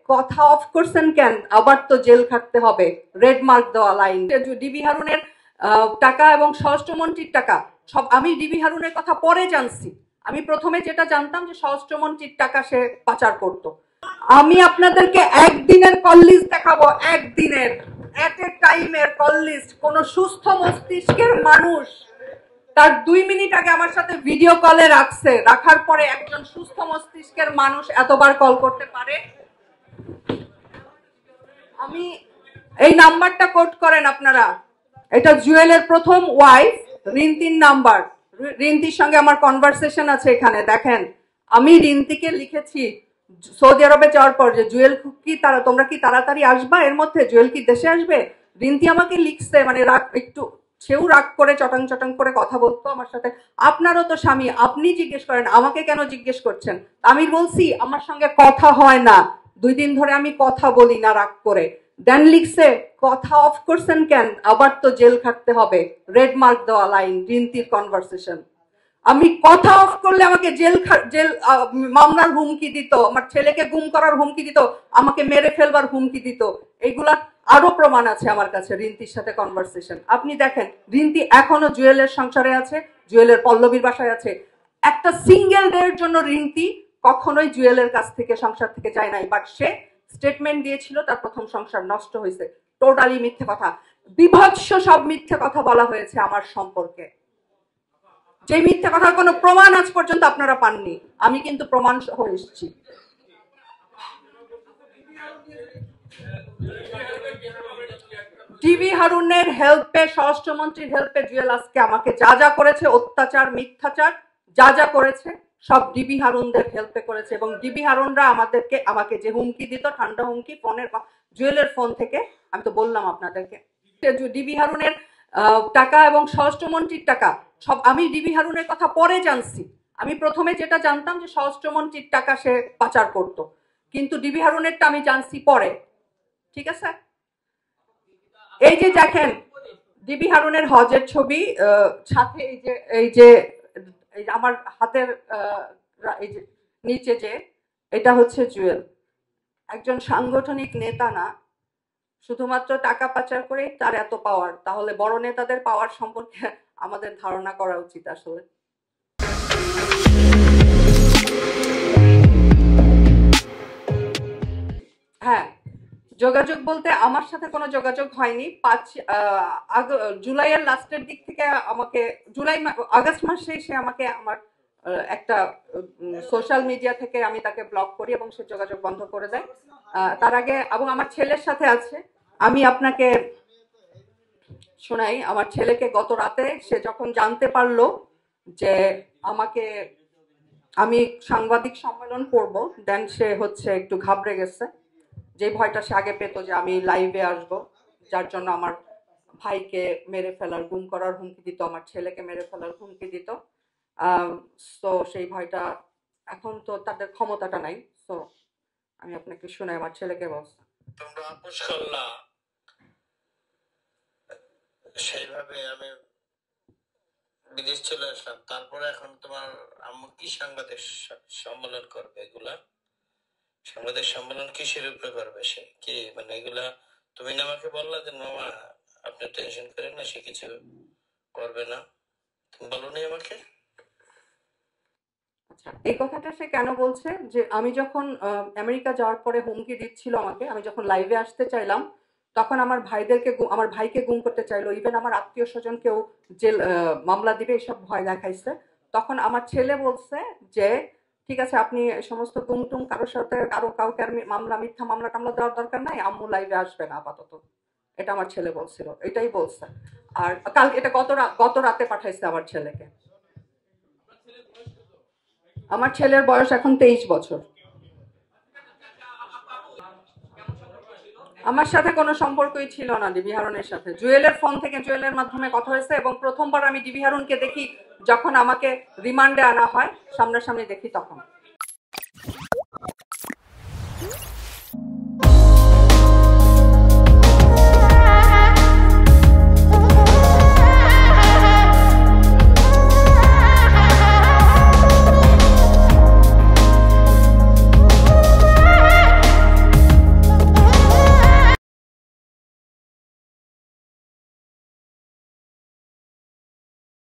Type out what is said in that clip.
কথা অফ করছেন কেন? আবার তো জেল খাটতে হবে, রেড মার্ক দেওয়া লাইন। ডিবি হারুনের টাকা এবং স্বরাষ্ট্রমন্ত্রীর টাকা সব আমি ডিবি হারুনের কথা পরে জানছি। আমি প্রথমে যেটা জানতাম যে স্বরাষ্ট্রমন্ত্রীর টাকা সে পাচার করত। আমি আপনাদেরকে একদিনের কল লিস্ট দেখাবো, একদিনের এট এ টাইমের কল লিস্ট। কোন সুস্থ মস্তিষ্কের মানুষ তার 2 মিনিট আগে আমার সাথে ভিডিও কলে রাখছে, রাখার পরে একজন সুস্থ মস্তিষ্কের মানুষ এতবার কল করতে পারে? আমি এই নাম্বারটা কোড করেন আপনারা, এটা জুয়েলের প্রথম ওয়াইফ রিন্তির নাম্বার। রিন্তির সঙ্গে আমার কনভারসেশন আছে এখানে, দেখেন আমি রিন্তিকে লিখেছি সৌদি আরবে যাওয়ার পর যে জুয়েল কি তোমরা কি তাড়াতাড়ি আসবা, এর মধ্যে জুয়েল কি দেশে আসবে। রিন্তি আমাকে লিখছে, মানে রাগ একটু সেও রাগ করে চটাং চটাং করে কথা বলতো আমার সাথে। আপনারও তো স্বামী, আপনি জিজ্ঞেস করেন, আমাকে কেন জিজ্ঞেস করছেন? আমি বলছি আমার সঙ্গে কথা হয় না, 2 দিন ধরে আমি কথা বলি না রাগ করে। দেন লিখছে কথা অফ করছেন কেন? আবার তো জেল খাটতে হবে, রেড মার্ক দেওয়া লাইন রিন্তির কনভারসেশন। আমি কথা অফ করলে আমাকে জেল মামলার হুমকি দিত, আমার ছেলেকে গুম করার হুমকি দিত, আমাকে মেরে ফেলবার হুমকি দিত। এইগুলা আরো প্রমাণ আছে আমার কাছে রিন্তির সাথে কনভারসেশন। আপনি দেখেন রিন্তি এখনো জুয়েলের সংসারে আছে, জুয়েলের পল্লবীর বাসায় আছে। একটা সিঙ্গেল ডে এর জন্য রিন্তি কখনোই জুয়েলের কাছ থেকে সংসার থেকে যায় নাই, বাট সে স্টেটমেন্ট দিয়েছিল তার প্রথম সংসার নষ্ট হয়েছে। টোটালি মিথ্যে কথা, বিভৎস সব মিথ্যে কথা বলা হয়েছে আমার সম্পর্কে। যে মিথ্যে কথার কোনো প্রমাণ আজ পর্যন্ত আপনারা পাননি, আমি কিন্তু প্রমাণ সহ এসেছি। ডিবি হারুনের হেল্পে, স্বরাষ্ট্রমন্ত্রীর হেল্পে জুয়েল আজকে আমাকে যা যা করেছে, অত্যাচার মিথ্যাচার যা যা করেছে সব ডিবি হারুনদের হেল্পে করেছে। এবং ডিবি হারুনরা আমাকে যে হুমকি দিত, ঠান্ডা হুমকি ফোনের, জুয়েলের ফোন থেকে, আমি তো বললাম আপনাদেরকে ডিবি হারুনের টাকা এবং স্বরাষ্ট্রমন্ত্রীর টাকা সব আমি ডিবি হারুনের কথা পরে জানছি। আমি প্রথমে যেটা জানতাম যে স্বরাষ্ট্রমন্ত্রীর টাকা সে পাচার করত, কিন্তু ডিবি হারুনেরটা আমি জানছি পরে। ঠিক আছে, এই যে দেখেন ডিবি হারুনের হজের ছবি, সাথে এই যে আমার হাতের এই যে নিচে যে এটা হচ্ছে জুয়েল। একজন সাংগঠনিক নেতা না, শুধুমাত্র টাকা পাচার করেই তার এত পাওয়ার, তাহলে বড় নেতাদের পাওয়ার সম্পর্কে আমাদের ধারণা করা উচিত আসলে। হ্যাঁ, যোগাযোগ বলতে আমার সাথে কোনো যোগাযোগ হয়নি। জুলাইয়ের লাস্টের দিক থেকে আমাকে, আগস্ট মাসে সে আমাকে আমার একটা সোশ্যাল মিডিয়া থেকে আমি তাকে ব্লক করি এবং সে যোগাযোগ বন্ধ করে দেয়। তার আগে এবং আমার ছেলের সাথে আছে, আমি আপনাকে শোনাই। আমার ছেলেকে গত রাতে সে যখন জানতে পারলো যে আমি সাংবাদিক সম্মেলন করব, দেন সে হচ্ছে একটু ঘাবড়ে গেছে। যে ভয়টা সে আগে পেত যে আমি লাইভে আসব, যার জন্য আমার ভাইকে মেরে ফেলার, গুম করার হুমকি দিত, আমার ছেলেকে মেরে ফেলার হুমকি দিত। তো সেই ভয়টা, এখন তো তাদের ক্ষমতাটা নাই। তো আমি আপনাকে শুনে আমার ছেলেকে বলছি, তোমরা আপোষ করলা, সেইভাবে আমি বিদেশ চলে আসলাম। তারপরে এখন তোমার আম্মু কি সাংবাদিক সম্মেলন করবে? এগুলা সাংবাদিক সম্মেলন কিসের উপরে করবে? সে কি মানে এগুলা তুমি না আমাকে বললা যে মামা আপনি টেনশন করেন না, সে কিছু করবে না, তুমি বলোনি আমাকে? এই কথাটা সে কেন বলছে যে আমি যখন আমেরিকা যাওয়ার পরে হুমকি দিচ্ছিল আমাকে, আমি যখন লাইভে আসতে চাইলাম তখন আমার ভাইকে গুম করতে চাইলো, ইভেন আমার আত্মীয় স্বজন কেউ জেল মামলা দিবে এসব ভয় দেখাইছে। তখন আমার ছেলে বলছে যে ঠিক আছে, আপনি সমস্ত গুম টুম কারোর সাথে কাউকে আর মিথ্যা মামলা টামলা দেওয়ার দরকার নাই, আম্মু লাইভে আসবে না আপাতত। এটা আমার ছেলে বলছিল, এটাই বলছে। আর কাল এটা গত রাতে পাঠাইছে আমার ছেলেকে। আমার ছেলের বয়স এখন 23 বছর। আমার সাথে কোনো সম্পর্কই ছিল না ডিবি হারুনের সাথে। জুয়েলের ফোন থেকে, জুয়েলের মাধ্যমে কথা হয়েছে এবং প্রথমবার আমি ডিবি হারুনকে দেখি যখন আমাকে রিমান্ডে আনা হয়, সামনাসামনি দেখি তখন।